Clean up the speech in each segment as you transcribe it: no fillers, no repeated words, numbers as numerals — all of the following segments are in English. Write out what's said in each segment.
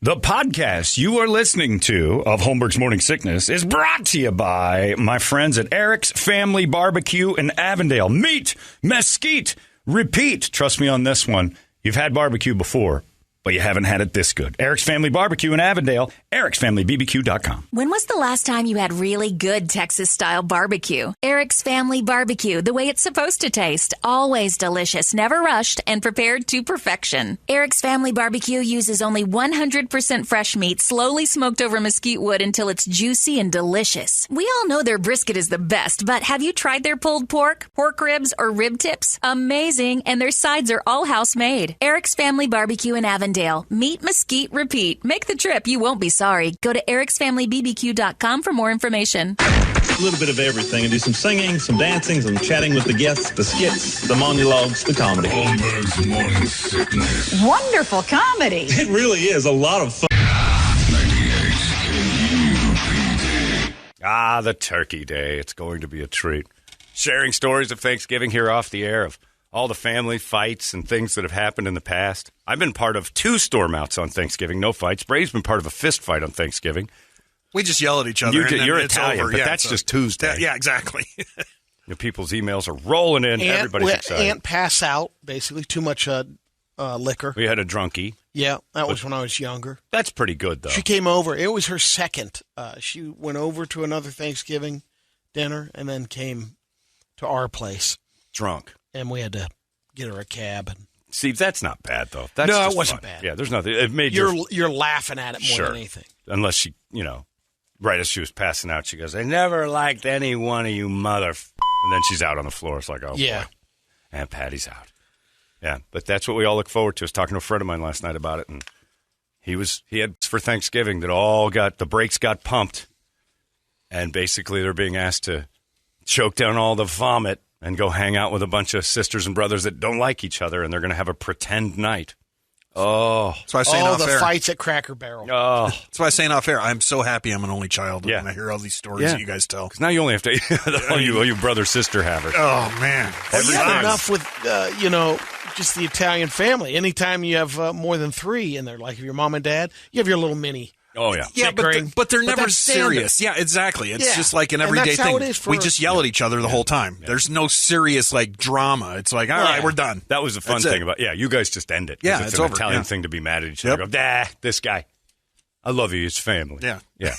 The podcast you are listening to of Holmberg's Morning Sickness is brought to you by my friends at Eric's Family Barbecue in Avondale. Meat, mesquite, repeat. Trust me on this one. You've had barbecue before, but you haven't had it this good. Eric's Family Barbecue in Avondale, ericsfamilybbq.com. When was the last time you had really good Texas-style barbecue? Eric's Family Barbecue, the way it's supposed to taste. Always delicious, never rushed, and prepared to perfection. Eric's Family Barbecue uses only 100% fresh meat, slowly smoked over mesquite wood until it's juicy and delicious. We all know their brisket is the best, but have you tried their pulled pork, pork ribs, or rib tips? Amazing, and their sides are all house-made. Eric's Family Barbecue in Avondale. Meat, mesquite, repeat. Make the trip. You won't be sorry. Go to ericsfamilybbq.com for more information. A little bit of everything. I do some singing, some dancing, some chatting with the guests, the skits, the monologues, the comedy. Holmberg's Morning Sickness. Wonderful comedy. It really is a lot of fun. 98 Ah, the Turkey Day. It's going to be a treat. Sharing stories of Thanksgiving here off the air of all the family fights and things that have happened in the past. I've been part of 2 storm outs on Thanksgiving, no fights. Brady's been part of a fist fight on Thanksgiving. We just yell at each other. You're Italian, over. but that's just Tuesday. Yeah, exactly. People's emails are rolling in. Everybody's excited. Aunt pass out, basically. Too much liquor. We had a drunkie. Yeah, that was when I was younger. That's pretty good, though. She came over. It was her second. She went over to another Thanksgiving dinner and then came to our place. Drunk. And we had to get her a cab. See, that's not bad, though. That's no, just it wasn't fun. bad. Yeah, there's nothing. It made you're laughing at it more sure. than anything. Unless she, right as she was passing out, she goes, "I never liked any one of you mother." And then she's out on the floor. It's like, oh, yeah. Boy. And Patty's out. Yeah, but that's what we all look forward to. I was talking to a friend of mine last night about it, and he had for Thanksgiving that the brakes got pumped, and basically they're being asked to choke down all the vomit and go hang out with a bunch of sisters and brothers that don't like each other, and they're going to have a pretend night. Oh. That's why I was saying off the air. fights at Cracker Barrel. Oh. That's why I was saying off air. I'm so happy I'm an only child when I hear all these stories that you guys tell. Because now you only have to, all you brother-sister have it. Oh, man. Well, you have enough with, just the Italian family. Anytime you have more than 3 in there, like if your mom and dad, you have your little mini. Oh, yeah. Yeah, but they're never serious. Yeah, exactly. It's just like an everyday thing. We just yell at each other the whole time. Yeah. There's no serious, drama. It's like, all right, we're done. That was the fun thing about you guys just end it. Yeah, it's an over. Italian thing to be mad at each other. Go, this guy. I love you. It's family. Yeah. Yeah.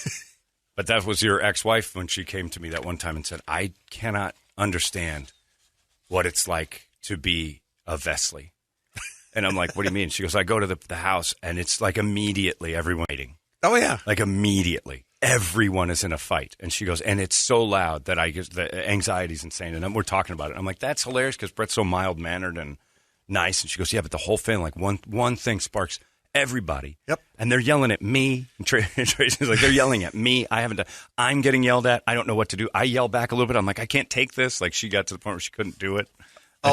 But that was your ex-wife when she came to me that one time and said, I cannot understand what it's like to be a Vesley. And I'm like, what do you mean? She goes, I go to the house, and it's like immediately everyone waiting. Oh, yeah. Like immediately. Everyone is in a fight. And she goes, and it's so loud that the anxiety's insane. And we're talking about it. I'm like, that's hilarious because Brett's so mild-mannered and nice. And she goes, yeah, but the whole family, one thing sparks everybody. Yep. And they're yelling at me. And Tracy's like, they're yelling at me. I'm getting yelled at. I don't know what to do. I yell back a little bit. I'm like, I can't take this. Like she got to the point where she couldn't do it.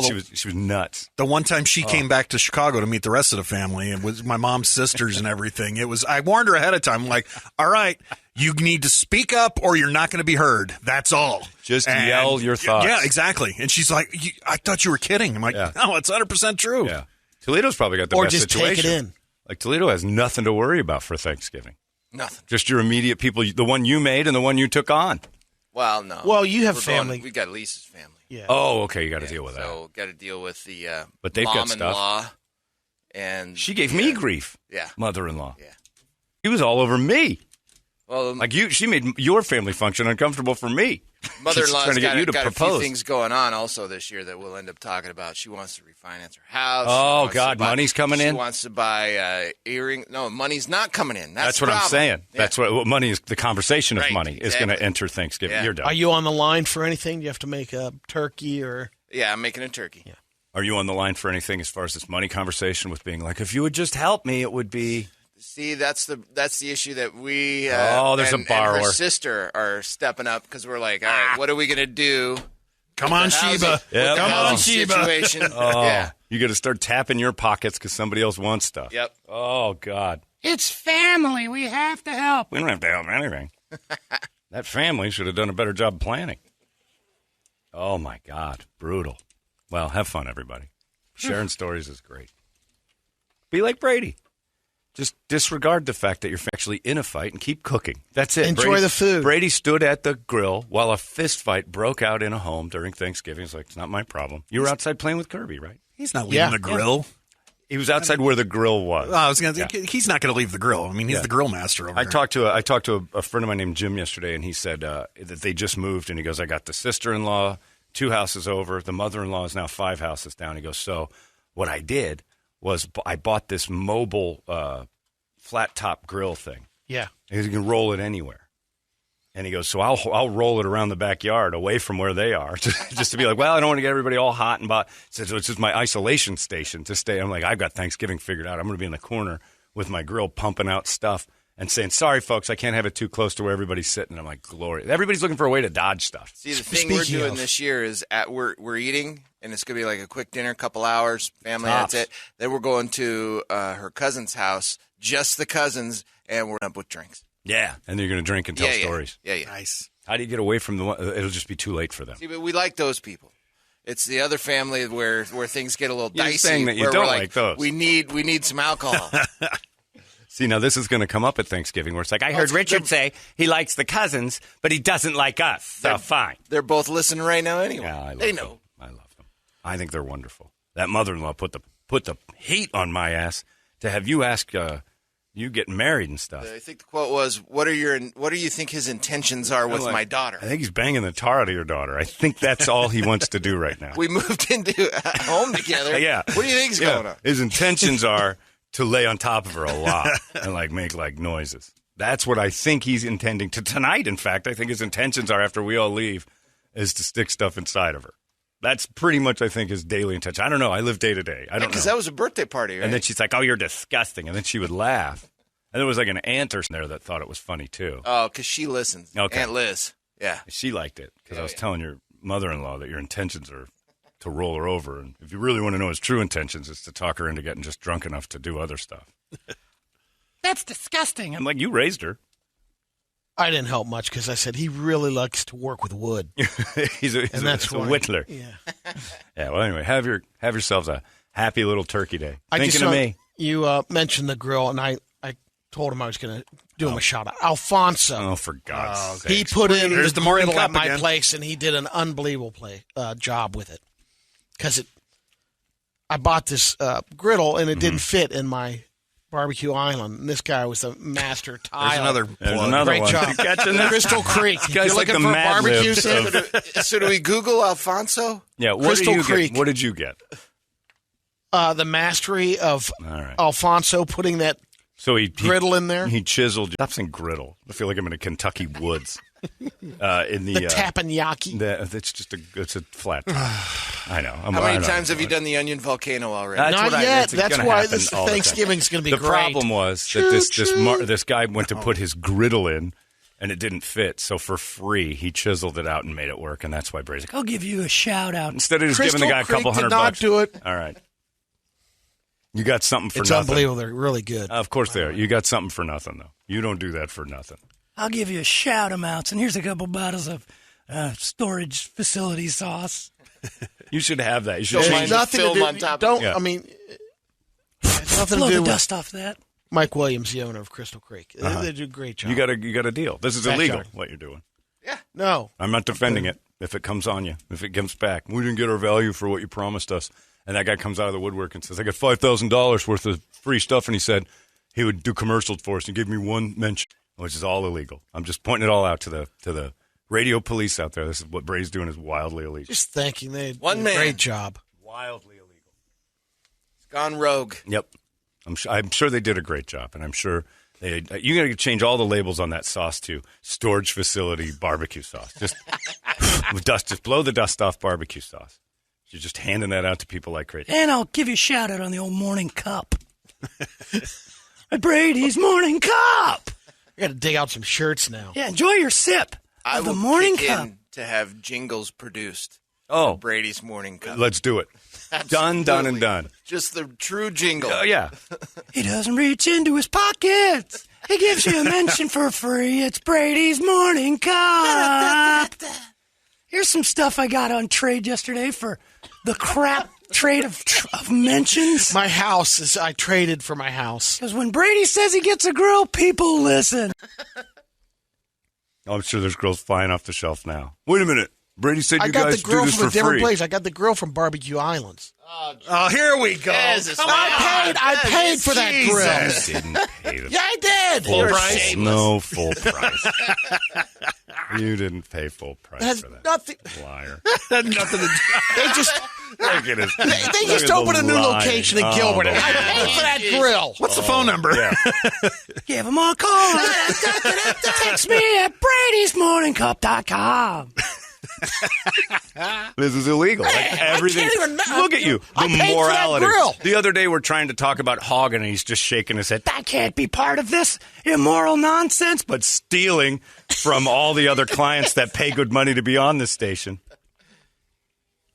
She was nuts. The one time she came back to Chicago to meet the rest of the family, it was my mom's sisters and everything. I warned her ahead of time. I'm like, all right, you need to speak up or you're not going to be heard. That's all. Just yell your thoughts. Yeah, exactly. And she's like, I thought you were kidding. I'm like, no, it's 100% true. Yeah. Toledo's probably got the or best just situation. Take it in. Like Toledo has nothing to worry about for Thanksgiving. Nothing. Just your immediate people, the one you made and the one you took on. Well, no. Well, you have family. We got Lisa's family. Yeah. Oh, okay. You got to deal with that. So got to deal with the but they've got mom-in-law. stuff. And she gave me grief. Yeah. Mother-in-law. Yeah. He was all over me. Well, she made your family function uncomfortable for me. Mother-in-law's trying to get you to got propose. a few things going on also this year that we'll end up talking about. She wants to refinance her house. Oh, God, money's coming in? She wants to buy earrings. No, money's not coming in. That's what the I'm problem. saying. Yeah. That's what money is. The conversation of Right, money is going to enter Thanksgiving. Yeah. You're done. Are you on the line for anything? Do you have to make a turkey or? Yeah, I'm making a turkey. Yeah. Are you on the line for anything as far as this money conversation with being like, if you would just help me, it would be... See, that's the issue that we there's a borrower. and her sister are stepping up because we're like, all right, what are we going to do? Come on, Sheba. Yep. Come on, Sheba. Situation. Yeah. You got to start tapping your pockets because somebody else wants stuff. Yep. Oh, God. It's family. We have to help. We don't have to help anything. That family should have done a better job planning. Oh, my God. Brutal. Well, have fun, everybody. Sharing stories is great. Be like Brady. Just disregard the fact that you're actually in a fight and keep cooking. That's it. Enjoy the food. Brady stood at the grill while a fist fight broke out in a home during Thanksgiving. He's like, it's not my problem. You were outside playing with Kirby, right? He's not leaving the grill. He was outside where the grill was. I was going to say, he's not going to leave the grill. I mean, he's the grill master over I there. talked to a friend of mine named Jim yesterday, and he said that they just moved, and he goes, I got the sister-in-law 2 houses over. The mother-in-law is now 5 houses down. He goes, so what I did was I bought this mobile flat-top grill thing. Yeah. You can roll it anywhere. And he goes, so I'll roll it around the backyard away from where they are, just to be like, well, I don't want to get everybody all hot and bot. So it's just my isolation station to stay. I'm like, I've got Thanksgiving figured out. I'm going to be in the corner with my grill pumping out stuff and saying, sorry, folks, I can't have it too close to where everybody's sitting. I'm like, glory. Everybody's looking for a way to dodge stuff. See, the thing we're doing this year is we're eating, and it's going to be like a quick dinner, couple hours, family, that's it. Then we're going to her cousin's house, just the cousins, and we're up with drinks. Yeah, and then you're going to drink and tell stories. Yeah. Nice. How do you get away from the one? It'll just be too late for them. See, but we like those people. It's the other family where things get a little dicey. You're saying that you where don't we're like those. We need some alcohol. See, now this is going to come up at Thanksgiving where it's like, I heard Richard say he likes the cousins, but he doesn't like us. So fine. They're both listening right now anyway. Yeah, they know. I love them. I think they're wonderful. That mother-in-law put the heat on my ass to have you ask you getting married and stuff. I think the quote was, "What do you think his intentions are with my daughter?" I think he's banging the tar out of your daughter. I think that's all he wants to do right now. We moved into a home together. Yeah. What do you think's going on? His intentions are to lay on top of her a lot and make noises. That's what I think he's intending to tonight. In fact, I think his intentions are after we all leave is to stick stuff inside of her. That's pretty much, I think, his daily intention. I don't know. I live day to day. I don't know. Because that was a birthday party, right? And then she's like, oh, you're disgusting. And then she would laugh. And there was like an aunt or something there that thought it was funny, too. Oh, because she listens. Okay. Aunt Liz. Yeah. She liked it because I was telling your mother-in-law that your intentions are to roll her over. And if you really want to know his true intentions, it's to talk her into getting just drunk enough to do other stuff. That's disgusting. I'm like, you raised her. I didn't help much because I said he really likes to work with wood. he's a whittler. Yeah. Yeah. Well, anyway, have yourselves a happy little turkey day. Thinking of me. You mentioned the grill, and I told him I was going to do him a shout out. Alfonso. Oh, for God's sake! He put in There's the the morning griddle at cup my again. place, and he did an unbelievable job with it. Because I bought this griddle, and it didn't fit in my barbecue island. And this guy was a master tile. There's another plug. Great one. job. Catching that? Crystal Creek. This guy's You're like looking the for Mad barbecue Libs stand? So do we Google Alfonso? Yeah. What Crystal did you Creek. get? What did you get? The mastery of All right. Alfonso putting that So he griddle in there. He chiseled. Stop saying griddle. I feel like I'm in a Kentucky woods. In the teppanyaki. It's a flat top. I know. How many times have you done the onion volcano already? Not yet. That's gonna why happen this all the time. Thanksgiving's going to be The great. problem was that this guy went to put his griddle in, and it didn't fit. So for free, he chiseled it out and made it work, and that's why Brady's like, "I'll give you a shout out," instead of just Crystal giving the guy a couple Creek $100. did not do it. All right, you got something for It's nothing. unbelievable. They're really good. Of course they are. You got something for nothing, though. You don't do that for nothing. I'll give you a shout amounts, and here's a couple bottles of storage facility sauce. You should have that. You should Don't change mind the nothing to film do. on top of Don't. Yeah. I mean, it's nothing Blow to do the with dust off that. Mike Williams, the owner of Crystal Creek. They do a great job. You got a deal. This is Backyard. illegal. What you're doing. No. I'm not defending it. If it comes on you, if it comes back, we didn't get our value for what you promised us. And that guy comes out of the woodwork and says, I got $5,000 worth of free stuff. And he said he would do commercials for us and give me one mention, which is all illegal. I'm just pointing it all out to the radio police out there. This is what Brady's doing is wildly illegal. Just thanking. They did One a man. great job. Wildly illegal. It's gone rogue. Yep. I'm sure they did a great job. And I'm sure you got to change all the labels on that sauce to storage facility barbecue sauce. Just just blow the dust off barbecue sauce. You're just handing that out to people like crazy. And I'll give you a shout out on the old morning cup. Brady's morning cup. I got to dig out some shirts now. Yeah, enjoy your sip I of the will morning kick cup. in to have jingles produced. Oh, for Brady's morning cup. Let's do it. Done, and done. Just the true jingle. Oh, yeah. He doesn't reach into his pockets. He gives you a mention for free. It's Brady's morning cup. Here's some stuff I got on trade yesterday for the crap trade of mentions? My house is. I traded for my house. Because when Brady says he gets a grill, people listen. I'm sure there's grills flying off the shelf now. Wait a minute. Brady said I you got guys the grill do this from for a different free. place. I got the grill from Barbecue Islands. Oh, here we go. I paid for that grill. You didn't pay the Yeah, I did. full price. No full price. You didn't pay full price It has for that. nothing. Liar. Had nothing to do. They just Look at his, they just opened a new location in Gilbert. And I paid for that grill. What's the phone number? Yeah. Give him a call. Text me at Brady'sMorningCup.com. This is illegal. Like everything. Look at you. I The paid for that morality. grill. The other day we're trying to talk about hogging and he's just shaking his head. That can't be part of this immoral nonsense. But stealing from all the other clients that pay good money to be on this station.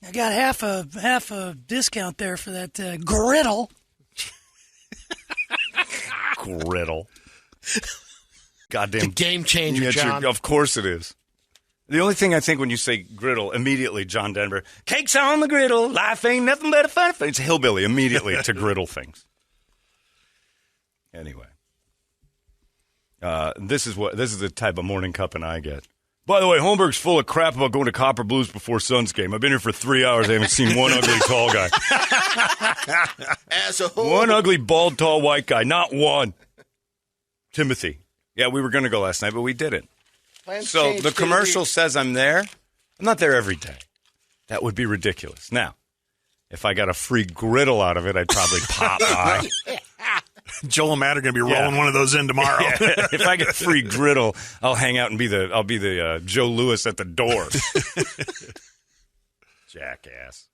I got half a discount there for that griddle. Griddle. Goddamn. The game changer, Yeah, John. of course it is. The only thing I think when you say griddle, immediately John Denver, cakes on the griddle, life ain't nothing but a fun. It's hillbilly immediately to griddle things. Anyway, this is the type of morning cupping I get. By the way, Holmberg's full of crap about going to Copper Blues before Suns game. I've been here for 3 hours. I haven't seen one ugly tall guy. Asshole. One ugly, bald, tall, white guy. Not one. Timothy. Yeah, we were going to go last night, but we didn't. So the commercial says I'm there. I'm not there every day. That would be ridiculous. Now, if I got a free griddle out of it, I'd probably pop by. Joel and Matt are going to be rolling one of those in tomorrow. Yeah. If I get a free griddle, I'll hang out and be the Joe Louis at the door. Jackass.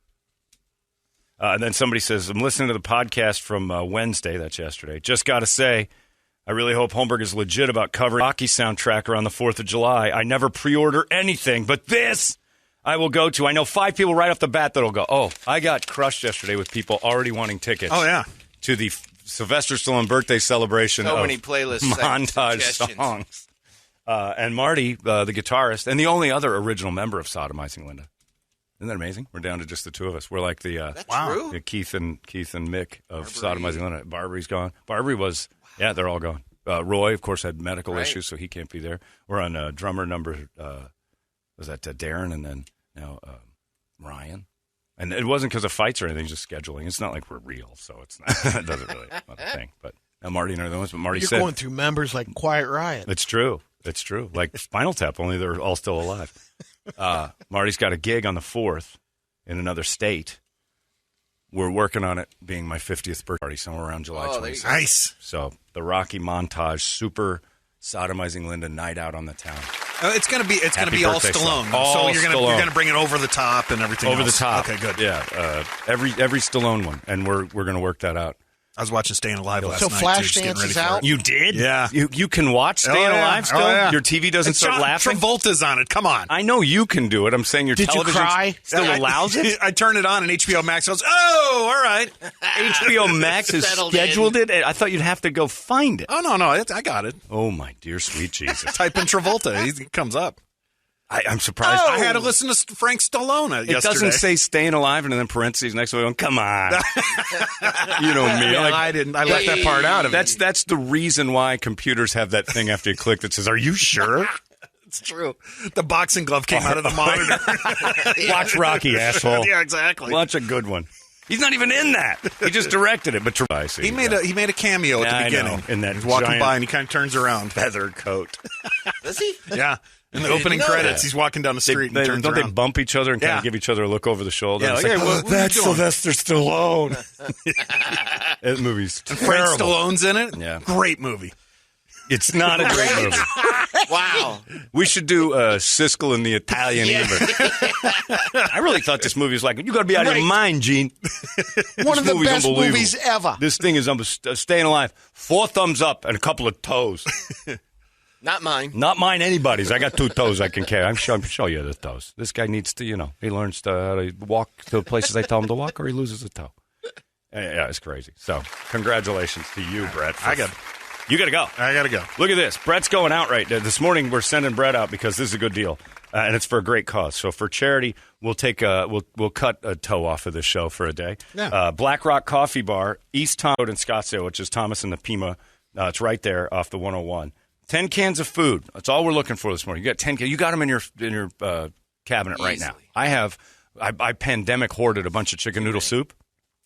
And then somebody says, I'm listening to the podcast from Wednesday, that's yesterday. Just got to say, I really hope Holmberg is legit about covering Rocky soundtrack around the 4th of July. I never pre-order anything, but this I will go to. I know 5 people right off the bat that'll go, oh, I got crushed yesterday with people already wanting tickets. Oh, yeah. To the Sylvester Stallone birthday celebration So of many playlist montage suggestions. songs. And Marty, the guitarist, and the only other original member of Sodomizing Linda. Isn't that amazing? We're down to just the two of us. We're like the That's true. the Keith and Mick of Sodomizing Linda. Barbie's gone. Barbie was, yeah, they're all gone. Roy, of course, had medical issues, so he can't be there. We're on drummer number, was that Darren, and then now Ryan. And it wasn't because of fights or anything, just scheduling. It's not like we're real, so it's not, it doesn't really not a thing. But now Marty and other ones, but Marty You're said going through members like Quiet Riot. it's true. It's true. Like Spinal Tap, only they're all still alive. Marty's got a gig on the 4th in another state. We're working on it being my 50th birthday party somewhere around July 26th. Nice. So the Rocky montage, super Sodomizing Linda night out on the town. It's gonna be Happy all birthday Stallone. song. All so you're Stallone. gonna bring it over the top and everything. Over else. the top. Okay, good. Yeah, every Stallone one, and we're gonna work that out. I was watching Staying Alive last So night. too, just Flashdance getting ready is for out? it. You did? Yeah. You can watch Staying yeah. Alive still? Oh, yeah. Your TV doesn't It's start John laughing? Travolta's on it. Come on. I know you can do it. I'm saying your Did you television cry? still allows it? I turned it on and HBO Max goes, oh, all right. HBO Max has Settled scheduled it. I thought you'd have to go find it. Oh, no, I got it. Oh, my dear sweet Jesus. Type in Travolta. He comes up. I'm surprised. I had to listen to Frank Stallone yesterday. It doesn't say Staying Alive and then parentheses next to it going, come on. You know me. Yeah, Like, I didn't. I left that part out of it. that's the reason why computers have that thing after you click that says, are you sure? It's true. The boxing glove came out of the monitor. Watch Rocky, asshole. Yeah, exactly. Watch a good one. He's not even in that. He just directed it. But I see. He made a cameo at Yeah, the I beginning. know, in that He's walking giant by and he kind of turns around. feather coat. Does he? Yeah. In the I didn't opening know credits, that. he's walking down the street and turns don't around. they bump each other and kind Yeah. of give each other a look over the shoulder? Yeah, It's like, like, hey, what are you that's doing? Sylvester Stallone. That movie's Frank terrible. Stallone's in it. Yeah. Great movie. It's not a great movie. Wow. We should do Siskel and the Italian Eva. I really thought this movie was like, you got to be out of your mind, Gene. One of the movie's best unbelievable. movies ever. This thing is Staying Alive. 4 thumbs up and a couple of toes. Not mine. Not mine, anybody's. I got 2 toes I can carry. I'm show you the toes. This guy needs to, he learns how to walk to places I tell him to walk, or he loses a toe. Yeah, it's crazy. So, congratulations to you, Brett. You got to go. I got to go. Look at this. Brett's going out right now. This morning, we're sending Brett out because this is a good deal. and it's for a great cause. So for charity, we'll cut a toe off of this show for a day. Yeah. Black Rock Coffee Bar, East Tom Road in Scottsdale, which is Thomas and the Pima. It's right there off the 101. 10 cans of food. That's all we're looking for this morning. You got 10 cans. You got them in your cabinet right now. I pandemic hoarded a bunch of chicken noodle soup.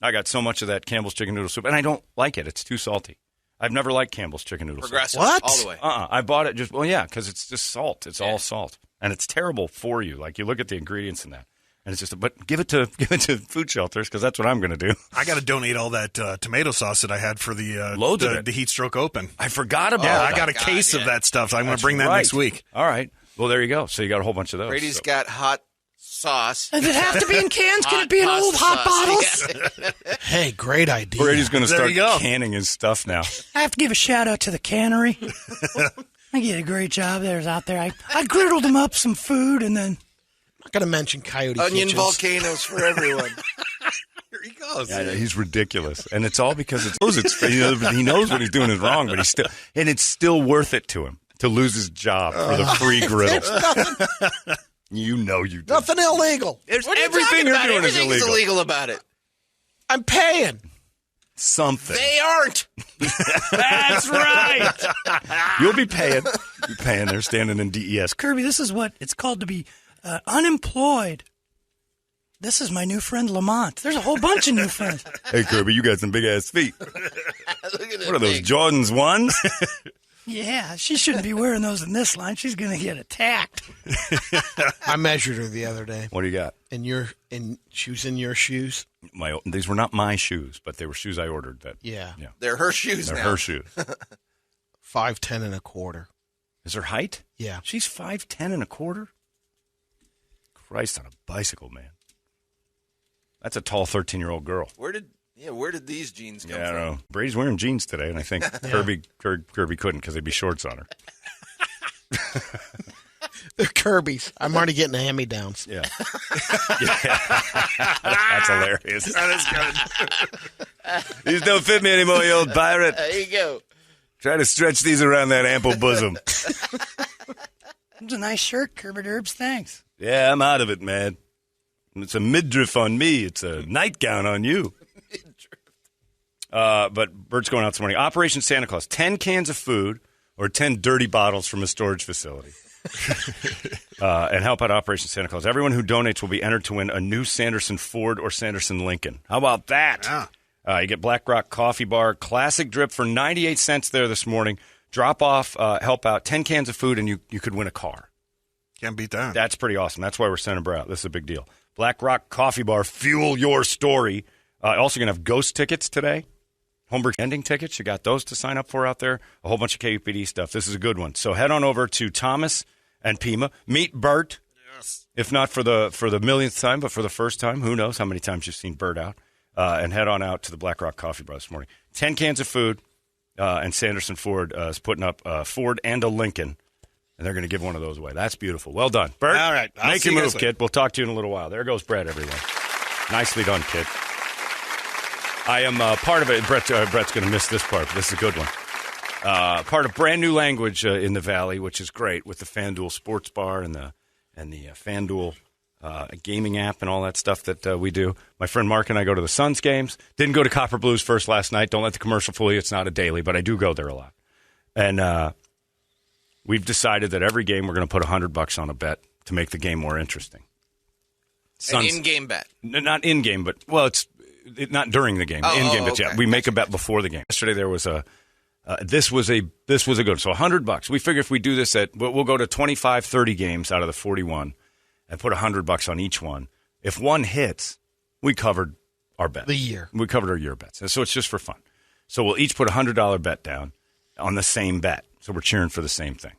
I got so much of that Campbell's chicken noodle soup, and I don't like it. It's too salty. I've never liked Campbell's chicken noodle Progressive, soup. What? all the way. I bought it because it's just salt. It's all salt, and it's terrible for you. Like you look at the ingredients in that, and it's just. But give it to food shelters because that's what I'm going to do. I got to donate all that tomato sauce that I had for the Heat Stroke Open. I forgot about. Yeah, I got a case of that stuff. I'm going to bring that next week. All right. Well, there you go. So you got a whole bunch of those. Brady's got hot sauce. Does it have to be in cans? Can it be in old hot bottles? Hey, great idea. Brady's going to start you go. canning his stuff now. I have to give a shout out to the cannery. I did a great job there out there. I griddled them up some food and then. I'm not going to mention Coyote Onion Kitchens. volcanoes for everyone. Here he goes. Yeah, he's ridiculous, and it's all because he knows what he's doing is wrong, but it's still worth it to him to lose his job for the free griddle. You know you do. Nothing illegal. Everything you're doing is Everything's illegal. illegal about it. I'm paying. Something. They aren't. That's right. You'll be paying. They're standing in DES. Kirby, this is what it's called to be unemployed. This is my new friend Lamont. There's a whole bunch of new friends. Hey, Kirby, you got some big ass feet. Look at What are those, Jordans 1s? Yeah, she shouldn't be wearing those in this line. She's going to get attacked. I measured her the other day. What do you got? She was in your shoes. These were not my shoes, but they were shoes I ordered. Yeah. They're her shoes They're now. her shoes. 5'10" and a quarter. Is her height? Yeah. She's 5'10" and a quarter? Christ on a bicycle, man. That's a tall 13-year-old girl. Where did these jeans come I don't from? know. Brady's wearing jeans today, and I think Kirby couldn't because they'd be shorts on her. They're Kirby's. I'm already getting the hand-me-downs. Yeah. That's hilarious. That is good. These don't fit me anymore, you old pirate. There you go. Try to stretch these around that ample bosom. It's a nice shirt, Kirby Derbs. Thanks. Yeah, I'm out of it, man. It's a midriff on me. It's a nightgown on you. But Bert's going out this morning. Operation Santa Claus. 10 cans of food or 10 dirty bottles from a storage facility. And help out Operation Santa Claus. Everyone who donates will be entered to win a new Sanderson Ford or Sanderson Lincoln. How about that? Yeah. You get Black Rock Coffee Bar, classic drip for 98 cents there this morning. Drop off, help out, 10 cans of food, and you could win a car. Can't beat that. That's pretty awesome. That's why we're sending Brett out. This is a big deal. Black Rock Coffee Bar, fuel your story. Also going to have ghost tickets today. Holmberg ending tickets. You got those to sign up for out there. A whole bunch of KUPD stuff. This is a good one. So head on over to Thomas and Pima. Meet Bert. Yes. If not for the millionth time, but for the first time. Who knows how many times you've seen Bert out. And head on out to the Black Rock Coffee Bar this morning. 10 cans of food. And Sanderson Ford is putting up a Ford and a Lincoln. And they're going to give one of those away. That's beautiful. Well done. Bert, all right. Make your move, kid. We'll talk to you in a little while. There goes Brett, everyone. Nicely done, kid. I am part of it. Brett's going to miss this part, but this is a good one. Part of brand new language in the Valley, which is great with the FanDuel Sports Bar and the FanDuel gaming app and all that stuff that we do. My friend Mark and I go to the Suns games. Didn't go to Copper Blues first last night. Don't let the commercial fool you. It's not a daily, but I do go there a lot. And we've decided that every game we're going to put $100 on a bet to make the game more interesting. An in-game bet. Not in-game, but, well, it's not during the game. In-game bets, yeah. We make a bet before the game. Yesterday there was this was a good one. So $100. We figure if we do this we'll go to 25, 30 games out of the 41 and put $100 on each one. If one hits, we covered our bet. The year. We covered our year bets. And so it's just for fun. So we'll each put a $100 bet down on the same bet. So we're cheering for the same thing.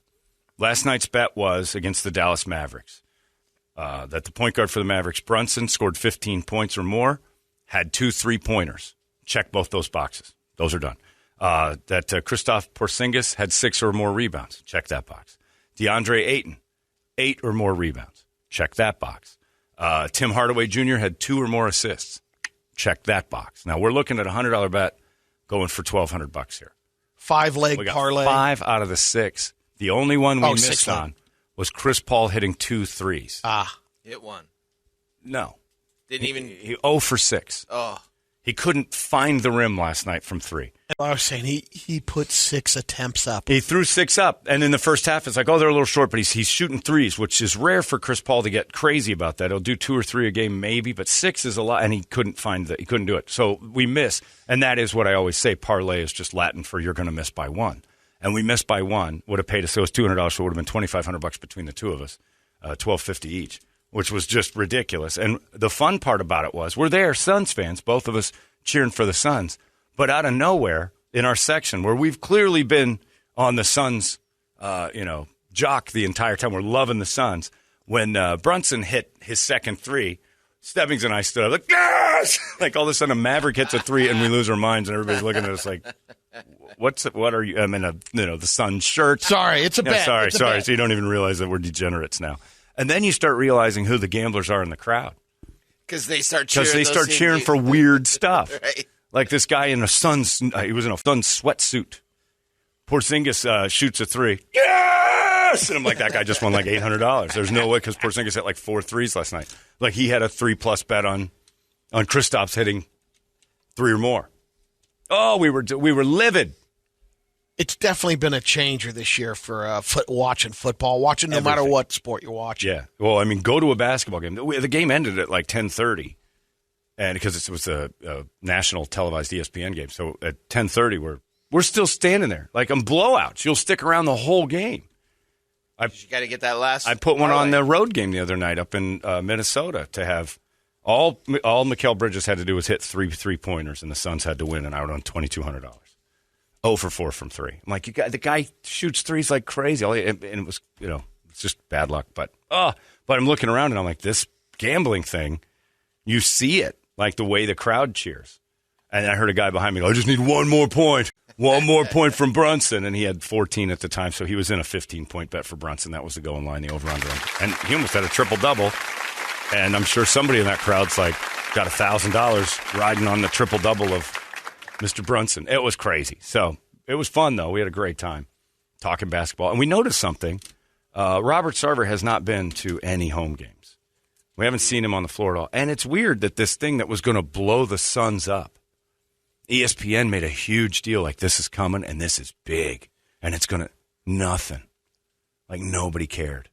Last night's bet was against the Dallas Mavericks. That the point guard for the Mavericks, Brunson, scored 15 points or more, had 2 3-pointers. Check both those boxes. Those are done. That Kristaps Porzingis had 6 or more rebounds. Check that box. DeAndre Ayton, 8 or more rebounds. Check that box. Tim Hardaway Jr. had 2 or more assists. Check that box. Now we're looking at a $100 bet going for $1,200 here. 5-leg We got parlay. 5 out of the 6. The only one we missed 6 leg. on was Chris Paul hitting 2 threes. Hit one. No. Didn't even. He 0 for 6. Oh. He couldn't find the rim last night from 3. I was saying he put 6 attempts up. He threw 6 up, and in the first half, it's like, oh, they're a little short, but he's shooting threes, which is rare for Chris Paul to get crazy about that. He'll do 2 or 3 a game, maybe, but 6 is a lot, and he couldn't do it. So we miss, and that is what I always say. Parlay is just Latin for you're going to miss by 1, and we missed by 1. Would have paid us. So it was $200, so it would have been $2,500 between the two of us, $1,250 each, which was just ridiculous. And the fun part about it was we're there, Suns fans, both of us cheering for the Suns, but out of nowhere. In our section, where we've clearly been on the Suns, jock the entire time. We're loving the Suns. When Brunson hit his second 3, Stebbings and I stood up like, yes! Like all of a sudden a Maverick hits a 3 and we lose our minds and everybody's looking at us like, what are you? I'm in the Suns shirt. Sorry, it's a bet. Sorry. So you don't even realize that we're degenerates now. And then you start realizing who the gamblers are in the crowd. Because they start cheering for weird stuff. Right. Like this guy in he was in a Suns sweatsuit. Porzingis shoots a 3. Yes! And I'm like, that guy just won like $800. There's no way, because Porzingis hit like 4 threes last night. Like he had a 3+ bet on Kristaps hitting 3 or more. Oh, we were livid. It's definitely been a changer this year for watching football, watching no matter what sport you're watching. Yeah. Well, I mean, go to a basketball game. The game ended at like 10:30. And because it was a national televised ESPN game, so at 10:30 we're still standing there like in blowouts. You'll stick around the whole game. You got to get that last. I put one on the road game the other night up in Minnesota to have all Mikal Bridges had to do was hit 3 3-pointers, and the Suns had to win, and I would on $2,200. 0 for 4 from 3. I'm like, the guy shoots threes like crazy, and it was it's just bad luck. But I'm looking around and I'm like, this gambling thing, you see it. Like the way the crowd cheers. And I heard a guy behind me go, I just need one more point. One more point from Brunson. And he had 14 at the time, so he was in a 15-point bet for Brunson. That was the going line, the over-under. And he almost had a triple-double. And I'm sure somebody in that crowd's like got $1,000 riding on the triple-double of Mr. Brunson. It was crazy. So it was fun, though. We had a great time talking basketball. And we noticed something. Robert Sarver has not been to any home games. We haven't seen him on the floor at all. And it's weird that this thing that was going to blow the Suns up, ESPN made a huge deal like this is coming and this is big. And it's going to – nothing. Like nobody cared.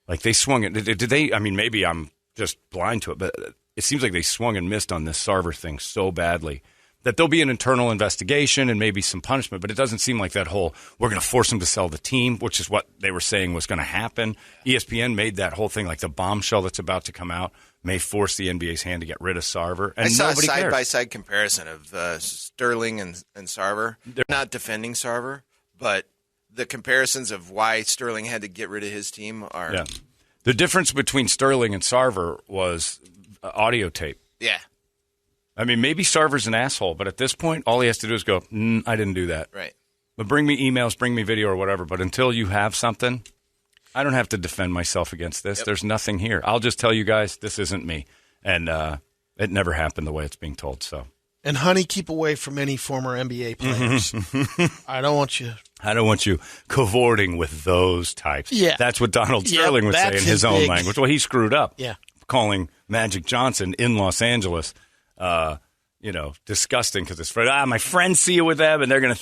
Like they swung it. Did they – I mean, maybe I'm just blind to it, but it seems like they swung and missed on this Sarver thing so badly that there'll be an internal investigation and maybe some punishment, but it doesn't seem like that whole we're going to force them to sell the team, which is what they were saying was going to happen. ESPN made that whole thing like the bombshell that's about to come out may force the NBA's hand to get rid of Sarver. And I saw a cares. side-by-side comparison of Sterling and Sarver. They're not defending Sarver, but the comparisons of why Sterling had to get rid of his team are... Yeah. The difference between Sterling and Sarver was audio tape. Yeah. I mean, maybe Sarver's an asshole, but at this point, all he has to do is go, I didn't do that. Right. But bring me emails, bring me video or whatever. But until you have something, I don't have to defend myself against this. Yep. There's nothing here. I'll just tell you guys, this isn't me. And it never happened the way it's being told. So. And, honey, keep away from any former NBA players. I don't want you cavorting with those types. Yeah. That's what Donald Sterling would say in his own language. Well, he screwed up. Yeah. Calling Magic Johnson in Los Angeles disgusting because his friend, my friends see you with them, and they're going to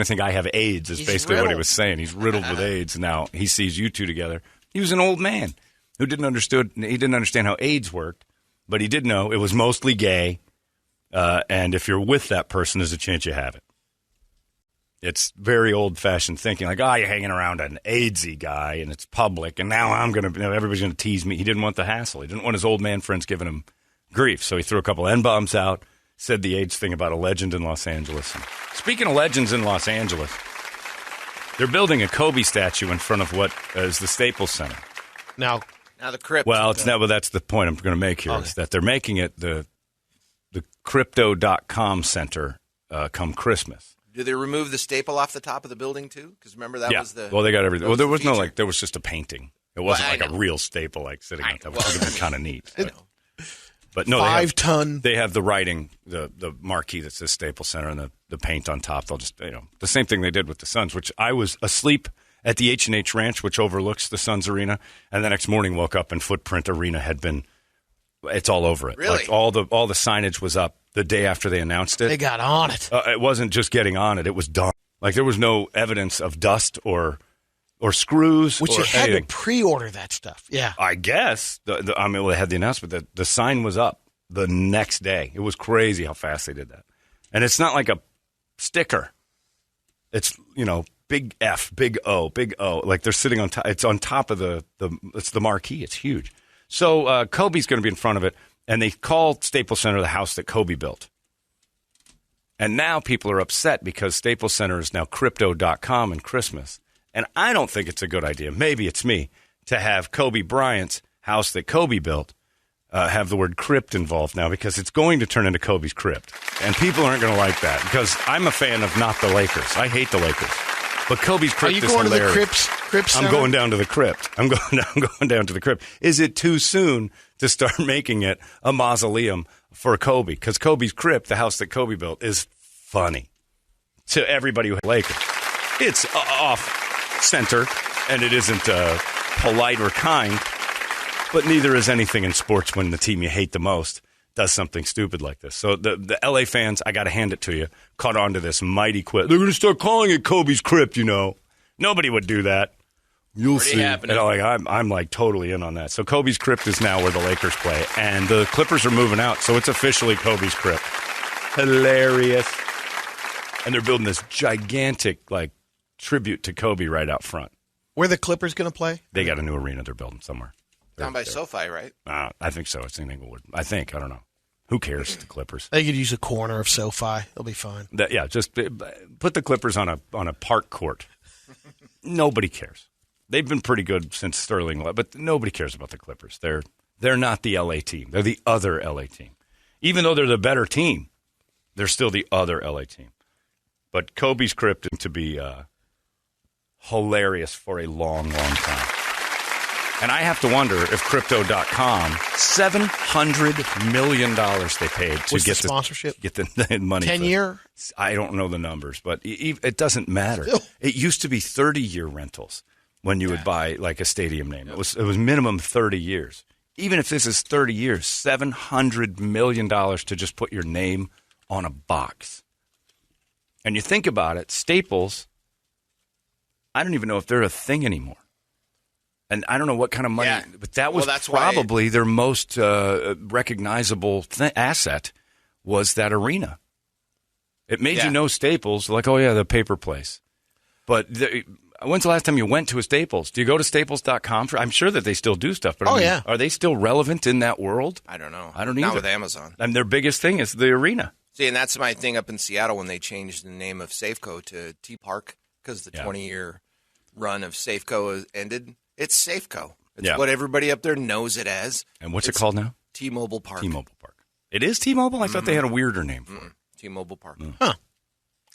think I have AIDS. Is basically what he was saying. He's riddled with AIDS. Now he sees you two together. He was an old man who didn't understand how AIDS worked, but he did know it was mostly gay, and if you're with that person, there's a chance you have it. It's very old-fashioned thinking, like, you're hanging around an AIDSy guy, and it's public, and now everybody's going to tease me. He didn't want the hassle. He didn't want his old man friends giving him grief, so he threw a couple N-bombs out, said the AIDS thing about a legend in Los Angeles. And speaking of legends in Los Angeles, they're building a Kobe statue in front of what is the Staples Center. Now the crypt. Well, that's the point I'm going to make here, is that they're making it the Crypto.com Center come Christmas. Do they remove the staple off the top of the building, too? Because remember, that was the... Well, they got everything. Well, there was there was just a painting. It wasn't a real staple sitting on top. It would have been kind of neat. But no, 5-ton. They have the writing, the marquee that says Staples Center, and the paint on top. They'll just, the same thing they did with the Suns, which I was asleep at the H&H Ranch, which overlooks the Suns Arena. And the next morning woke up and Footprint Arena had been, it's all over it. Really? Like all the signage was up the day after they announced it. They got on it. It wasn't just getting on it. It was done. Like there was no evidence of dust or screws. Which or you had anything. to pre-order that stuff. Yeah. I guess. I mean, they had the announcement. The sign was up the next day. It was crazy how fast they did that. And it's not like a sticker. It's, big F, big O, big O. Like they're sitting on top. It's on top of it's the marquee. It's huge. So Kobe's going to be in front of it. And they call Staples Center the house that Kobe built. And now people are upset because Staples Center is now Crypto.com and Christmas. And I don't think it's a good idea. Maybe it's me to have Kobe Bryant's house that Kobe built have the word crypt involved now because it's going to turn into Kobe's crypt. And people aren't going to like that because I'm a fan of not the Lakers. I hate the Lakers. But Kobe's crypt is hilarious. Are you going to the crypt center? I'm going down to the crypt. I'm going down to the crypt. Is it too soon to start making it a mausoleum for Kobe? Because Kobe's crypt, the house that Kobe built, is funny to everybody who Lakers. It's off center, and it isn't polite or kind. But neither is anything in sports when the team you hate the most does something stupid like this. So the L.A. fans, I got to hand it to you, caught on to this mighty quick. They're going to start calling it Kobe's crypt, Nobody would do that. You'll see. Happening. I'm like totally in on that. So Kobe's crypt is now where the Lakers play, and the Clippers are moving out, so it's officially Kobe's crypt. Hilarious. And they're building this gigantic tribute to Kobe right out front. Where the Clippers going to play? They got a new arena they're building somewhere. Down by SoFi, right? I think so. It's in Inglewood. I don't know. Who cares? The Clippers. They could use a corner of SoFi. They'll be fine. Just put the Clippers on a park court. Nobody cares. They've been pretty good since Sterling, but nobody cares about the Clippers. They're not the LA team. They're the other LA team. Even though they're the better team, they're still the other LA team. But Kobe's crypt to be hilarious for a long, long time. And I have to wonder if Crypto.com, $700 million they paid to What's get the sponsorship? Get the money. 10-year? I don't know the numbers, but it doesn't matter. Still. It used to be 30-year rentals when you would buy like a stadium name. It was minimum 30 years. Even if this is 30 years, $700 million to just put your name on a box. And you think about it, Staples, I don't even know if they're a thing anymore. And I don't know what kind of money, but that was probably their most recognizable asset was that arena. It made you know Staples, like, oh, yeah, the paper place. But when's the last time you went to a Staples? Do you go to Staples.com? I'm sure that they still do stuff. But are they still relevant in that world? I don't know. I don't either. Not with Amazon. And their biggest thing is the arena. See, and that's my thing up in Seattle when they changed the name of Safeco to T-Park because the 20-year run of Safeco ended. It's Safeco. It's what everybody up there knows it as. And what's it called now? T-Mobile Park. T-Mobile Park. It is T-Mobile? I thought they had a weirder name for it. T-Mobile Park. Huh.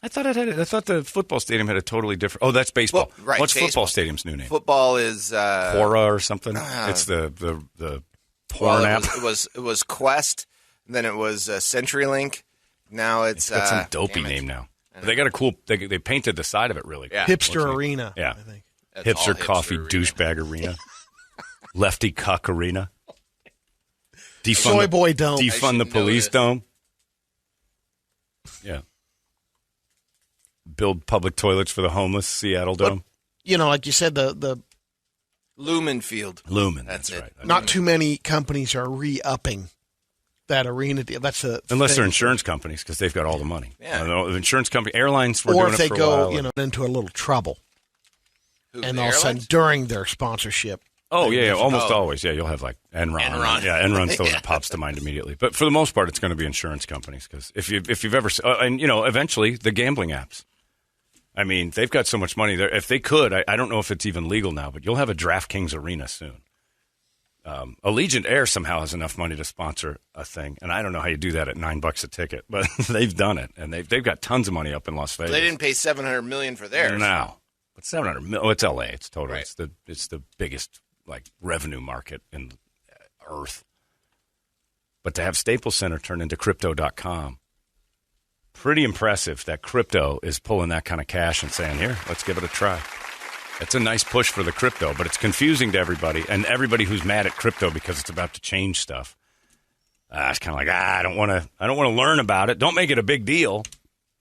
I thought the football stadium had a totally different. Oh, that's baseball. Well, right, What's baseball. football stadium's new name? Football is Cora or something. It's the porn app. It was Quest. Then it was CenturyLink. Now it's got some dopey name now. They got a cool. They painted the side of it really. Yeah. Hipster Arena. Yeah. I think. That's Hipster all coffee arena. douchebag arena. Lefty cuck arena. Soy boy dome. Defund the police dome. Yeah. Build public toilets for the homeless. Seattle dome. Like you said, the Lumen Field. Lumen. That's it. right. not too many companies are re-upping that arena deal. That's Unless they're insurance companies because they've got all the money. Yeah. The insurance company, airlines were or doing if they it for a go, while. into a little trouble, Who, and the all of a sudden airlines? during their sponsorship. Oh, yeah, almost always. Yeah, you'll have like Enron. Yeah, Enron's the one that pops to mind immediately. But for the most part, it's going to be insurance companies because if you've ever and eventually the gambling apps. I mean, they've got so much money there. If they could, I don't know if it's even legal now, but you'll have a DraftKings arena soon. Allegiant Air somehow has enough money to sponsor a thing, and I don't know how you do that at $9 a ticket, but they've done it, and they've got tons of money up in Las Vegas. They didn't pay $700 million for theirs. No, but $700 million. Oh, it's LA. It's total. Right. It's the biggest revenue market in Earth. But to have Staples Center turn into Crypto.com, pretty impressive that crypto is pulling that kind of cash and saying, "Here, let's give it a try." It's a nice push for the crypto, but it's confusing to everybody, and everybody who's mad at crypto because it's about to change stuff. It's kind of like, I don't want to learn about it. Don't make it a big deal.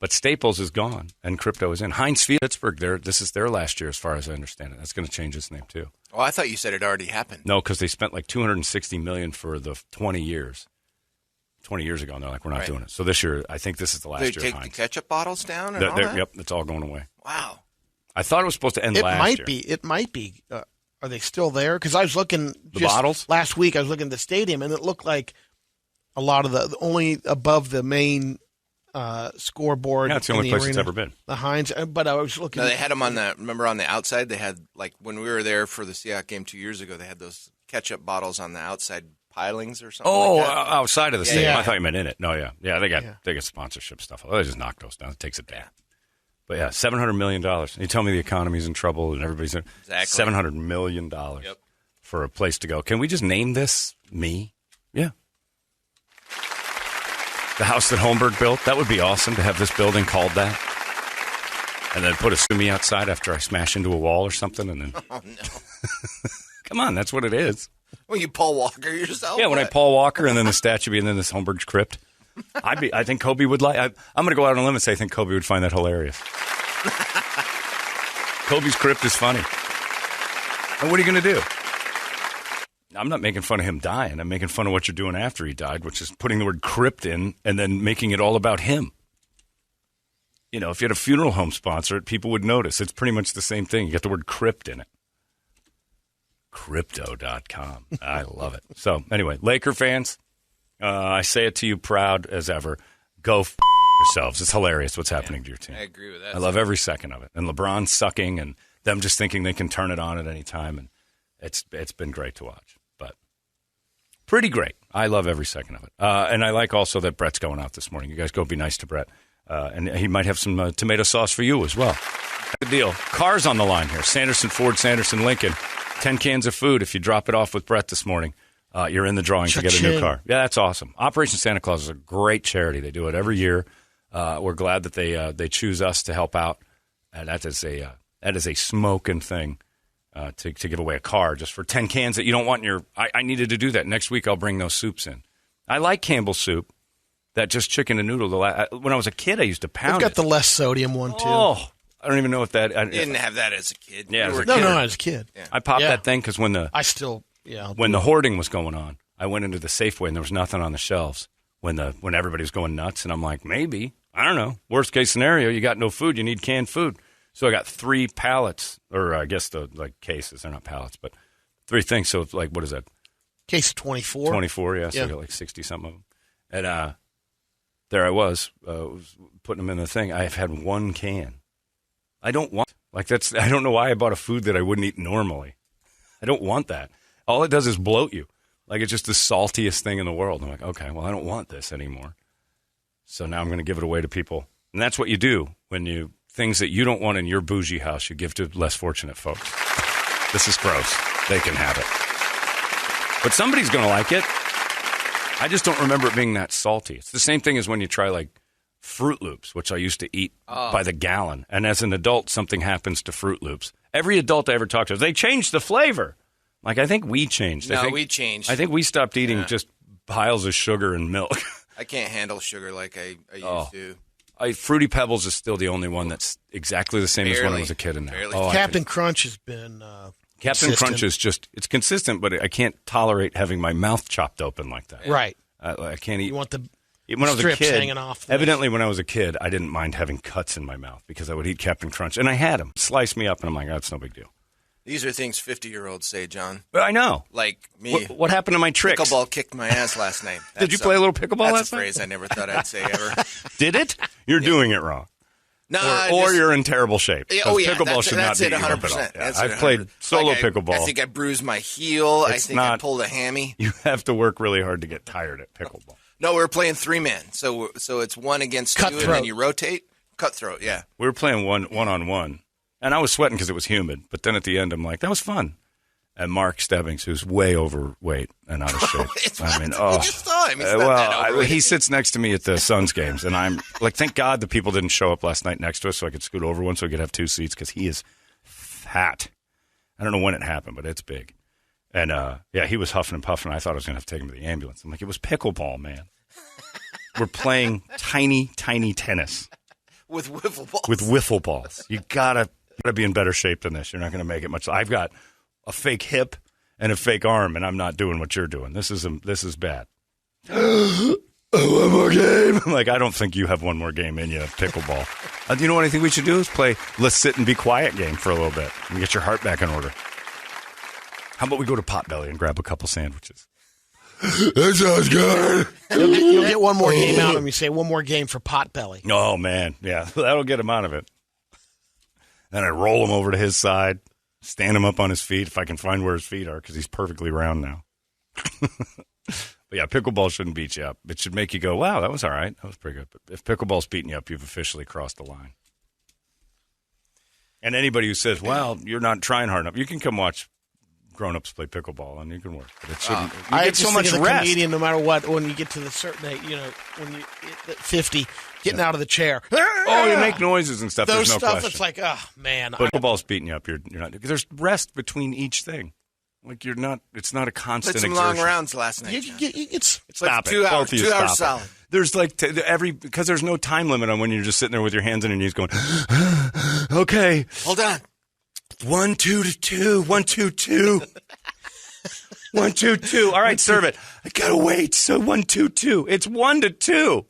But Staples is gone, and crypto is in. Heinz Field, Pittsburgh, this is their last year, as far as I understand it. That's going to change its name, too. Oh, I thought you said it already happened. No, because they spent like $260 million for the 20 years. 20 years ago, and they're like, we're not doing it. So this year, I think this is the last year. They take the ketchup bottles down and all that? Yep, it's all going away. Wow. I thought it was supposed to end last year. It might be. Are they still there? Because I was looking the bottles last week. I was looking at the stadium, and it looked like a lot of the only above the main scoreboard. Yeah, it's the only place it's ever been. The Heinz, but I was looking. No, they had them on the. Remember on the outside, they had like when we were there for the Seahawks game 2 years ago. They had those ketchup bottles on the outside pilings or something. Oh, like that. outside of the stadium. Yeah. I thought you meant in it. No, yeah, they got sponsorship stuff. They just knock those down. It takes it down. But yeah, $700 million. You tell me the economy's in trouble and everybody's in $700 million for a place to go. Can we just name this me? Yeah. The house that Holmberg built, that would be awesome to have this building called that. And then put a sumi outside after I smash into a wall or something. And then, Oh, no. Come on, that's what it is. When you Paul Walker yourself? Yeah, when I Paul Walker and then the statue and then this Holmberg's crypt. I think Kobe would like. I'm going to go out on a limb and say I think Kobe would find that hilarious. Kobe's crypt is funny. And what are you going to do? I'm not making fun of him dying. I'm making fun of what you're doing after he died, which is putting the word crypt in and then making it all about him. You know, if you had a funeral home sponsor it, people would notice. It's pretty much the same thing. You got the word crypt in it. Crypto.com. I love it. So, anyway, Laker fans, I say it to you proud as ever. Go yourselves. It's hilarious what's happening to your team. I agree with that. I love every second of it. And LeBron sucking and them just thinking they can turn it on at any time. And it's been great to watch. But pretty great. I love every second of it. And I like also that Brett's going out this morning. You guys go be nice to Brett. And he might have some tomato sauce for you as well. Good deal. Cars on the line here. Sanderson Ford, Sanderson Lincoln. 10 cans of food. If you drop it off with Brett this morning, you're in the drawing to get a new car. Yeah, that's awesome. Operation Santa Claus is a great charity. They do it every year. We're glad that they choose us to help out. That is a smoking thing to give away a car just for 10 cans that you don't want in your. I needed to do that. Next week I'll bring those soups in. I like Campbell's soup. That just chicken and noodle. When I was a kid, I used to pound it. They've got the less sodium one too. Oh, I don't even know if that. You didn't have that as a kid. Yeah, as a No, kid. as a kid. Yeah. I popped that thing because when the hoarding was going on, I went into the Safeway and there was nothing on the shelves when everybody was going nuts, and I'm like, maybe, I don't know. Worst case scenario, you got no food, you need canned food. So I got 3 pallets, or I guess the cases. They're not pallets, but 3 things. So it's like, what is that? Case of 24. 24, yeah. So I got like 60 something of them, and there I was putting them in the thing. I've had 1 can. I don't want I don't know why I bought a food that I wouldn't eat normally. I don't want that. All it does is bloat you. Like it's just the saltiest thing in the world. I'm like, okay, well, I don't want this anymore. So now I'm going to give it away to people. And that's what you do when things that you don't want in your bougie house, you give to less fortunate folks. This is gross. They can have it. But somebody's going to like it. I just don't remember it being that salty. It's the same thing as when you try like Fruit Loops, which I used to eat by the gallon. And as an adult, something happens to Fruit Loops. Every adult I ever talked to, they changed the flavor. Like, I think we changed. We changed. I think we stopped eating just piles of sugar and milk. I can't handle sugar like I used to. Fruity Pebbles is still the only one that's exactly the same as when I was a kid. Captain Crunch has been Captain Crunch is it's consistent, but I can't tolerate having my mouth chopped open like that. Right. I can't eat. You want the when I was a strips kid, hanging off. Evidently, when I was a kid, I didn't mind having cuts in my mouth because I would eat Captain Crunch, and I had them slice me up, and I'm like, that's no big deal. These are things 50-year-olds say, John. But I know. Like me. What happened to my tricks? Pickleball kicked my ass last night. Did you play a little pickleball last night? night? That's a phrase I never thought I'd say ever. Did it? You're doing it wrong. No, or you're in terrible shape. Pickleball should not beat you up at all. I've played solo pickleball. I think I bruised my heel. I think I pulled a hammy. You have to work really hard to get tired at pickleball. No, we're playing 3-man. So it's 1 against 2, and then you rotate. Cutthroat, yeah. We were playing one-on-1, and I was sweating because it was humid. But then at the end, I'm like, that was fun. And Mark Stebbings, who's way overweight and out of shape. You just saw him. He's not that overweight. He sits next to me at the Suns games, and I'm like, thank God the people didn't show up last night next to us so I could scoot over one so we could have 2 seats because he is fat. I don't know when it happened, but it's big. And, he was huffing and puffing. I thought I was going to have to take him to the ambulance. I'm like, it was pickleball, man. We're playing tiny, tiny tennis. With wiffle balls. With wiffle balls. You gotta be in better shape than this. You're not going to make it much. I've got a fake hip and a fake arm, and I'm not doing what you're doing. This is bad. One more game. I'm like, I don't think you have one more game in you, pickleball. Do you know what I think we should do is play let's sit and be quiet game for a little bit and get your heart back in order. How about we go to Potbelly and grab a couple sandwiches? That sounds good. You'll get one more game out of me. Say one more game for Potbelly. Oh, man. Yeah, that'll get him out of it. Then I roll him over to his side, stand him up on his feet if I can find where his feet are because he's perfectly round now. But yeah, pickleball shouldn't beat you up. It should make you go, wow, that was all right. That was pretty good. But if pickleball's beating you up, you've officially crossed the line. And anybody who says, well, you're not trying hard enough, you can come watch grown-ups play pickleball, and you can work. But it shouldn't. You I get just so much think of the rest. comedian, no matter what, when you get to the certain age, when you hit 50, getting out of the chair. Oh, you make noises and stuff. Those There's no stuff, question. it's like, oh, man. But pickleball's beating you up. You're not. There's rest between each thing. Like you're not. It's not a constant Played some exertion. long rounds last night. It's Stop like it. 2 hours. Both of you 2 hours stop it. solid. There's like because there's no time limit on when you're just sitting there with your hands on your knees going, okay, Hold on. 1, 2 to 2, 1, 2, 2. 1, 2, 2. All right, serve it. I gotta wait. So 1, 2, 2. It's 1 to 2.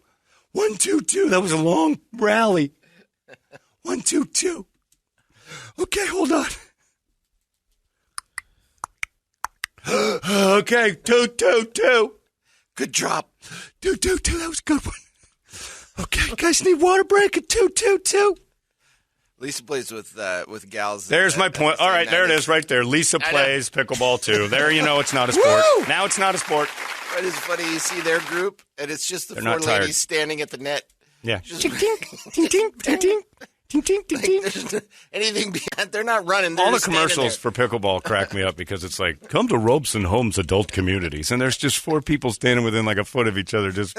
1, 2, 2. That was a long rally. 1, 2, 2. Okay, hold on. Okay, 2, 2, 2. Good drop. 2, 2, 2. That was a good one. Okay, guys need water break at 2, 2, 2. Lisa plays with gals. There's my point. All right, there it is right there. Lisa plays pickleball, too. There you know it's not a sport. Woo! Now it's not a sport. It is funny. You see their group, and it's just the They're four not tired. ladies standing at the net. Yeah. Just, Ting, ting, ting, ting, ting, ting. Ting, ting, ting, ting. there's anything beyond. They're not running. They're All the just standing commercials there. for pickleball crack me up because it's like, come to Robeson Homes adult communities. And there's just 4 people standing within like a foot of each other, just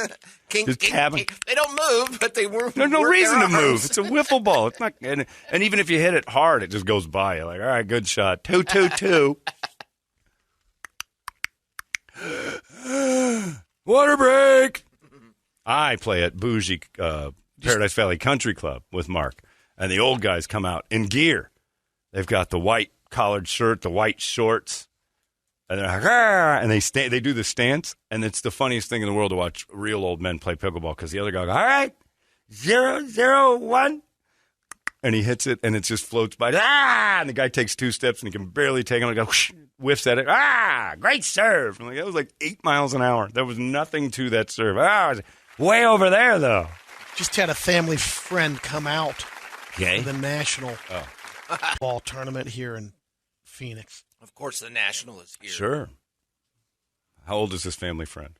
cabbing. They don't move, but they work. There's no work reason their to move. arms. It's a wiffle ball. It's not, and even if you hit it hard, it just goes by. You're like, all right, good shot. 2, 2, 2. Water break. I play at bougie Paradise Valley Country Club with Mark, and the old guys come out in gear. They've got the white collared shirt, the white shorts, and they're like, "Arr!" And they do the stance, and it's the funniest thing in the world to watch real old men play pickleball because the other guy goes, all right, 0, 0, 1. And he hits it, and it just floats by. And the guy takes 2 steps, and he can barely take them. And goes, whiffs at it. Great serve. I'm like, that was like 8 miles an hour. There was nothing to that serve. It was way over there, though. Just had a family friend come out Okay. for the national ball tournament here in Phoenix. Of course, the national is here. Sure. How old is this family friend?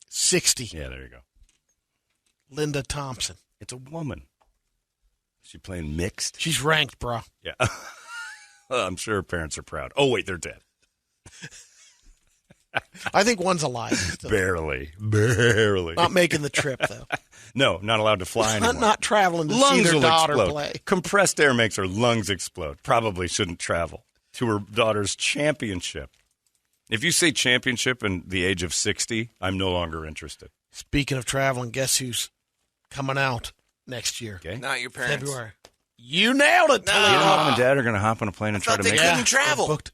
60. Yeah, there you go. Linda Thompson. It's a woman. Is she playing mixed? She's ranked, bro. Yeah. I'm sure her parents are proud. Oh, wait, they're dead. I think one's alive. Still. Barely. Not making the trip, though. No, not allowed to fly anymore. Not traveling to see Lungs their will daughter explode. play. Compressed air makes her lungs explode. Probably shouldn't travel to her daughter's championship. If you say championship and the age of 60, I'm no longer interested. Speaking of traveling, guess who's coming out next year? Okay. Not your parents. February. You nailed it, Toledo. Your mom and dad are going to hop on a plane and try to they make couldn't it. travel. Booked.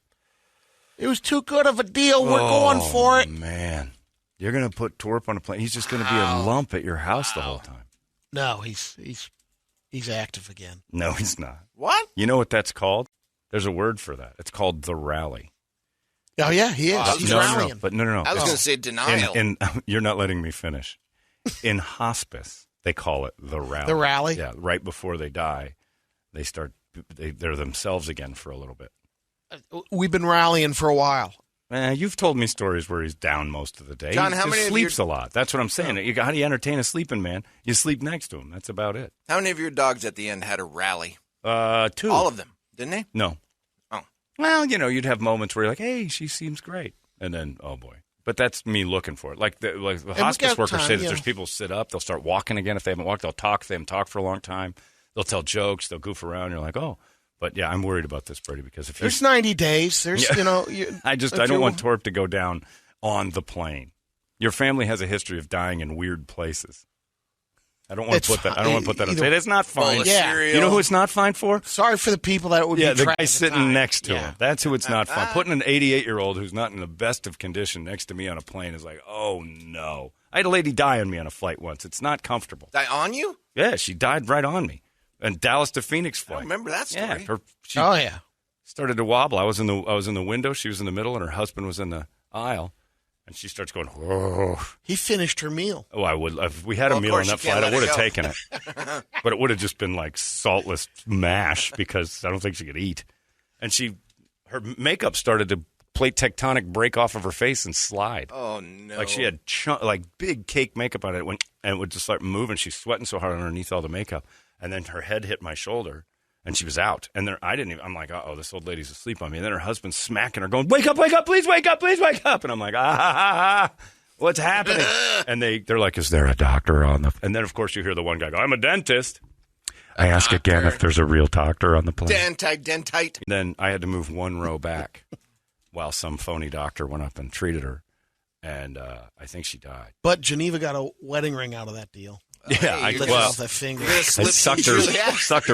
It was too good of a deal. We're going for it. Man. You're going to put Torp on a plane. He's just going to be a lump at your house the whole time. No, he's active again. No, he's not. What? You know what that's called? There's a word for that. It's called the rally. Oh yeah, he is. He's no, rallying. but no. I was going to say denial. And you're not letting me finish. In hospice, they call it the rally. The rally? Yeah, right before they die, they're themselves again for a little bit. We've been rallying for a while. You've told me stories where he's down most of the day. John, he how just many of sleeps your- a lot. That's what I'm saying. How do you entertain a sleeping man? You sleep next to him. That's about it. How many of your dogs at the end had a rally? 2. All of them, didn't they? No. Oh. Well, you'd have moments where you're like, hey, she seems great. And then, oh, boy. But that's me looking for it. Like the hospice workers say that there's people who sit up. They'll start walking again if they haven't walked. They'll talk. They haven't talked for a long time. They'll tell jokes. They'll goof around. You're like, oh, But yeah, I'm worried about this, Brady, because if There's 90 days. There's, I don't want Torp to go down on the plane. Your family has a history of dying in weird places. I don't want to put that. I don't want to put that on. It is not fine. Yeah. You know who it's not fine for? Sorry for the people that would be the trapped guy at the sitting time. next to him. That's who it's not fine. Putting an 88-year-old who's not in the best of condition next to me on a plane is like, oh no. I had a lady die on me on a flight once. It's not comfortable. Die on you? Yeah, she died right on me. And Dallas to Phoenix flight. I remember that story. Yeah, Oh yeah. started to wobble. I was in the window. She was in the middle, and her husband was in the aisle. And she starts going, whoa. He finished her meal. Oh, I would. If we had a meal on that flight, I would have taken it. But it would have just been like saltless mash because I don't think she could eat. And her makeup started to plate tectonic break off of her face and slide. Oh, no. Like she had big cake makeup on it, and it would just start moving. She's sweating so hard underneath all the makeup. And then her head hit my shoulder, and she was out. And then I'm like, uh-oh, this old lady's asleep on me. And then her husband's smacking her, going, wake up, please wake up. And I'm like, what's happening? And they're like, is there a doctor on the... And then, of course, you hear the one guy go, I'm a dentist. I ask again if there's a real doctor on the plane. Dentite. Then I had to move one row back while some phony doctor went up and treated her. And I think she died. But Geneva got a wedding ring out of that deal. Yeah, Hey, Lifted off that finger. I sucked her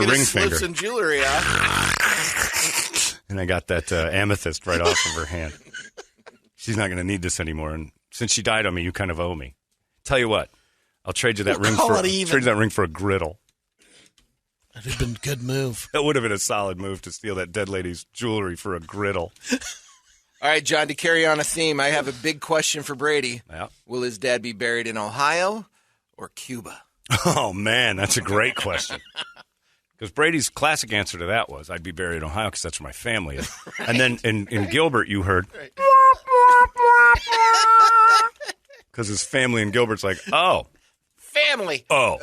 ring finger. Slip some jewelry off. And I got that amethyst right off of her hand. She's not going to need this anymore. And since she died on me, you kind of owe me. Tell you what, I'll trade you that ring for a griddle. That'd have been a good move. That would have been a solid move to steal that dead lady's jewelry for a griddle. All right, John, to carry on a theme, I have a big question for Brady. Yeah. Will his dad be buried in Ohio or Cuba? Oh, man, that's a great question. Because Brady's classic answer to that was, I'd be buried in Ohio because that's where my family is. Right. And then in Gilbert, you heard, because his family in Gilbert's like, oh. Family. Oh.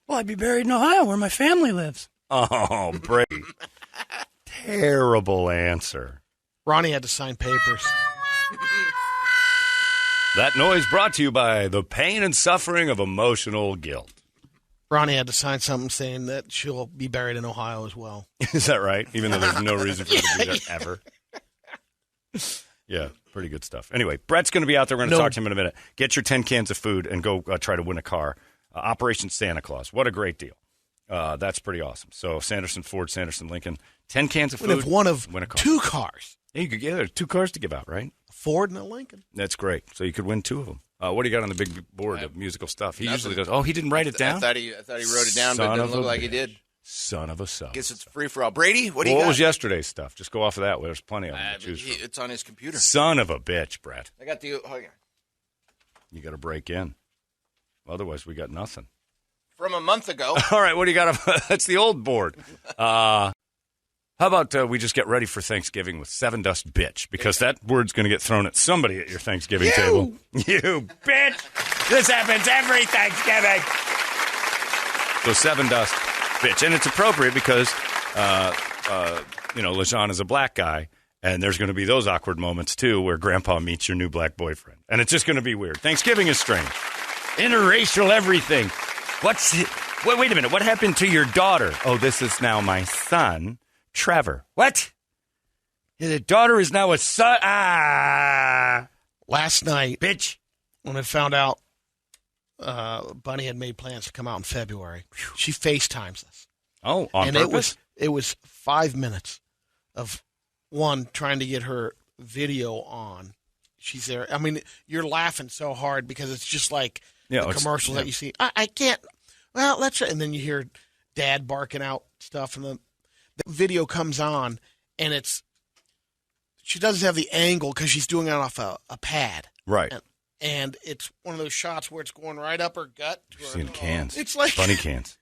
Well, I'd be buried in Ohio where my family lives. Oh, Brady. Terrible answer. Ronnie had to sign papers. That noise brought to you by the pain and suffering of emotional guilt. Ronnie had to sign something saying that she'll be buried in Ohio as well. Is that right? Even though there's no reason for her to be there ever. Yeah, pretty good stuff. Anyway, Brett's going to be out there. We're going to talk to him in a minute. Get your 10 cans of food and go try to win a car. Operation Santa Claus. What a great deal. That's pretty awesome. So Sanderson Ford, Sanderson Lincoln, 10 cans of food. One of win a car. 2 cars. Yeah, you could get 2 cars to give out, right? A Ford and a Lincoln. That's great. So you could win 2 of them. What do you got on the big board of musical stuff? He usually does. Oh, he didn't write it down? I thought he wrote it down, but it doesn't look like he did. Son of a son. Guess it's free for all. Brady, what do you got? What was yesterday's stuff? Just go off of that. There's plenty of them to choose from. It's on his computer. Son of a bitch, Brett. I got the... Oh, yeah. You got to break in. Otherwise, we got nothing. From a month ago. All right, what do you got? That's the old board. How about we just get ready for Thanksgiving with Seven Dust Bitch? Because that word's going to get thrown at somebody at your Thanksgiving table. You bitch! This happens every Thanksgiving! So Seven Dust Bitch. And it's appropriate because, LeJean is a black guy, and there's going to be those awkward moments, too, where Grandpa meets your new black boyfriend. And it's just going to be weird. Thanksgiving is strange. Interracial everything. Wait a minute. What happened to your daughter? Oh, this is now my son, Trevor. What? His daughter is now a son? Last night, bitch, when I found out Bunny had made plans to come out in February, she FaceTimes us. Oh, on and purpose? it was 5 minutes of one trying to get her video on. She's there. I mean, you're laughing so hard because it's just like the commercials that you see. I can't. Well, let's. And then you hear Dad barking out stuff, and the video comes on, and she doesn't have the angle because she's doing it off a pad, right? And it's one of those shots where it's going right up her gut. You've seen cans. It's like bunny cans.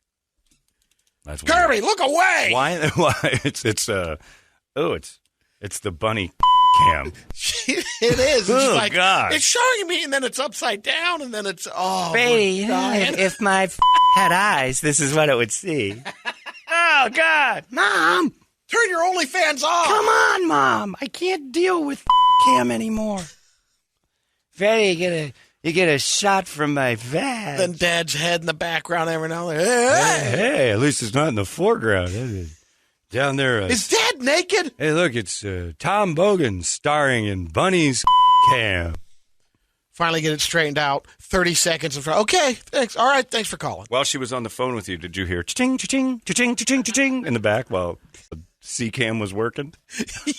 That's Kirby, look away! Why? It's the bunny cam. It is. Oh, like, God. It's showing me, and then it's upside down, and then it's, Brady, if my had eyes, this is what it would see. Oh, God. Mom! Turn your OnlyFans off! Come on, Mom! I can't deal with cam anymore. Freddie, You get a shot from my vag. Then Dad's head in the background every now and then. Hey, at least it's not in the foreground. Down there. Is Dad naked? Hey, look, it's Tom Bogan starring in Bunny's Cam. Finally get it straightened out. 30 seconds of, okay, thanks. All right, thanks for calling. While she was on the phone with you, did you hear cha-ching, cha-ching, cha-ching, cha-ching, cha-ching in the back while the C-cam was working?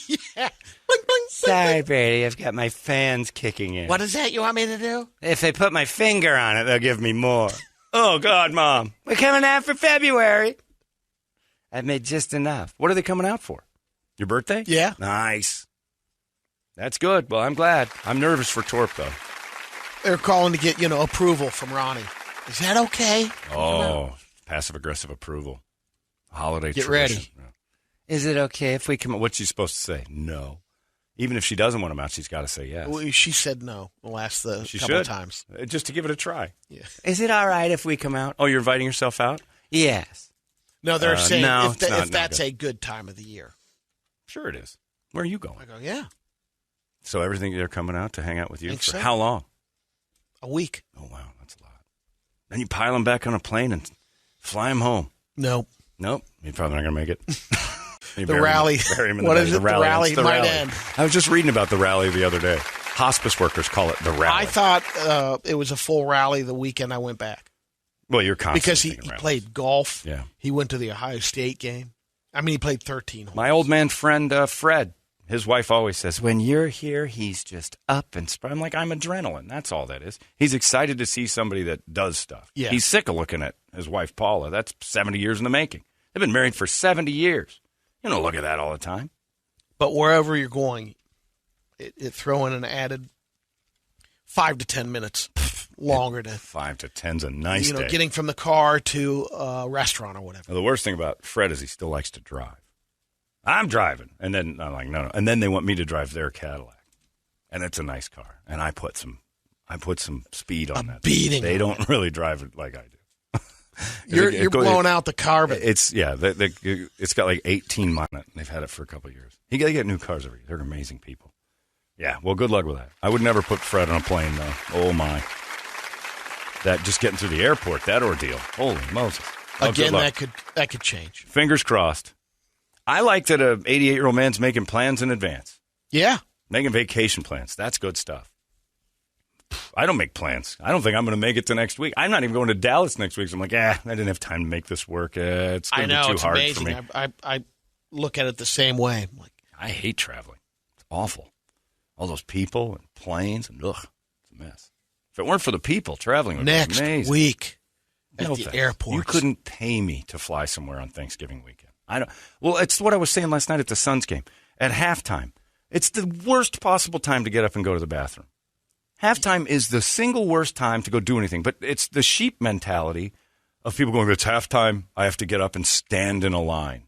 Yeah. Bling, bling, Sorry, Brady, I've got my fans kicking in. What is that you want me to do? If they put my finger on it, they'll give me more. Oh, God, Mom. We're coming out for February. I've made just enough. What are they coming out for? Your birthday? Yeah. Nice. That's good. Well, I'm glad. I'm nervous for Torp, though. They're calling to get, approval from Ronnie. Is that okay? Oh, passive-aggressive approval. Holiday Get tradition. ready. Is it okay if we come out? What's she supposed to say? No. Even if she doesn't want them out, she's got to say yes. Well, she said no the last couple of times. Just to give it a try. Yeah. Is it all right if we come out? Oh, you're inviting yourself out? Yes. No, they're saying no, if that's a good time of the year. Sure it is. Where are you going? I go, yeah. So everything they're coming out to hang out with you for so. how long? A week. Oh, wow. That's a lot. Then you pile them back on a plane and fly them home. Nope. You're probably not going to make it. The rally. What is it? The rally might end. I was just reading about the rally the other day. Hospice workers call it the rally. I thought it was a full rally the weekend I went back. Well, you're constantly because he played golf. Yeah. He went to the Ohio State game. I mean, he played 13 holes. My old man friend Fred, his wife always says, when you're here, he's just up and I'm like, I'm adrenaline. That's all that is. He's excited to see somebody that does stuff. Yeah. He's sick of looking at his wife, Paula. That's 70 years in the making. They've been married for 70 years. You don't look at that all the time. But wherever you're going, it throw in an added 5 to 10 minutes longer to 5 to 10's a nice day. Getting from the car to a restaurant or whatever. Well, the worst thing about Fred is he still likes to drive. I'm driving, and then I'm like, no, and then they want me to drive their Cadillac, and it's a nice car, and I put some speed on that. Beating. They don't really drive it like I do. You're blowing out the carbon. It's it's got like 18 miles on it. They've had it for a couple of years. You got to get new cars every year. They're amazing people. Yeah, well, good luck with that. I would never put Fred on a plane, though. Oh, my. That just getting through the airport, that ordeal. Holy Moses. Again, that could change. Fingers crossed. I like that a 88-year-old man's making plans in advance. Yeah. Making vacation plans. That's good stuff. I don't make plans. I don't think I'm going to make it to next week. I'm not even going to Dallas next week. So I'm like, I didn't have time to make this work. It's going to be too hard amazing. for me. I look at it the same way. I'm like, I hate traveling. It's awful. All those people and planes and it's a mess. If it weren't for the people, traveling would be amazing. Next week at the airport. You couldn't pay me to fly somewhere on Thanksgiving weekend. Well, it's what I was saying last night at the Suns game. At halftime, it's the worst possible time to get up and go to the bathroom. Halftime is the single worst time to go do anything, but it's the sheep mentality of people going, it's halftime, I have to get up and stand in a line.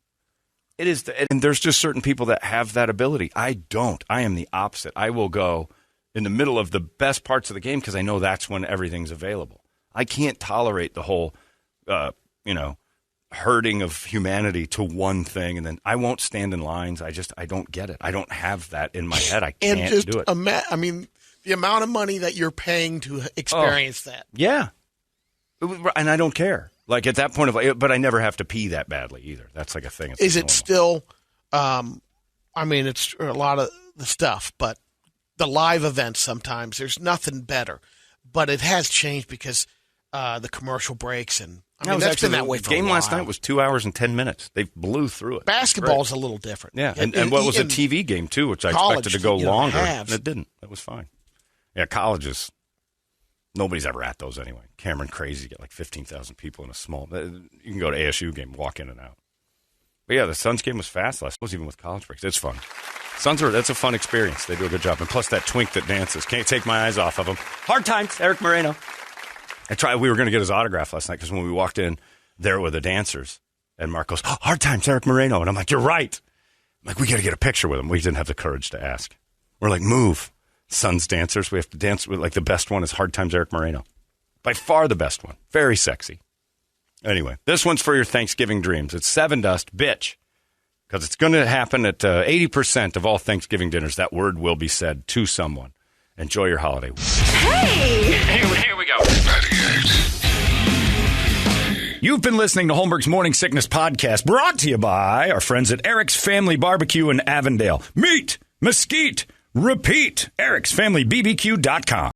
It is, and there's just certain people that have that ability. I don't. I am the opposite. I will go in the middle of the best parts of the game because I know that's when everything's available. I can't tolerate the whole, herding of humanity to one thing, and then I won't stand in lines. I don't get it. I don't have that in my head. I can't do it. The amount of money that you're paying to experience that. Yeah. And I don't care. Like at that point but I never have to pee that badly either. That's like a thing. Is it still, it's a lot of the stuff, but the live events sometimes, there's nothing better. But it has changed because the commercial breaks and that's been that way for a while. The game last night was 2 hours and 10 minutes. They blew through it. Basketball's a little different. Yeah, and what was a TV game, too, which I expected to go longer. And it didn't. It was fine. Yeah, colleges, nobody's ever at those anyway. Cameron Crazy, get like 15,000 people in a small. You can go to ASU game, walk in and out. But yeah, the Suns game was fast last. It was even with college breaks. It's fun. That's a fun experience. They do a good job. And plus that twink that dances. Can't take my eyes off of him. Hard times, Eric Moreno. We were going to get his autograph last night because when we walked in, there were the dancers. And Mark goes, hard times, Eric Moreno. And I'm like, you're right. I'm like, we got to get a picture with him. We didn't have the courage to ask. We're like, move. Suns dancers. We have to dance with, like, the best one is Hard Times Eric Moreno. By far the best one. Very sexy. Anyway, this one's for your Thanksgiving dreams. It's Seven Dust, bitch. Because it's going to happen at 80% of all Thanksgiving dinners. That word will be said to someone. Enjoy your holiday. Hey! Here we go. You've been listening to Holmberg's Morning Sickness Podcast, brought to you by our friends at Eric's Family Barbecue in Avondale. Meet, mesquite, repeat. Eric'sFamilyBBQ.com.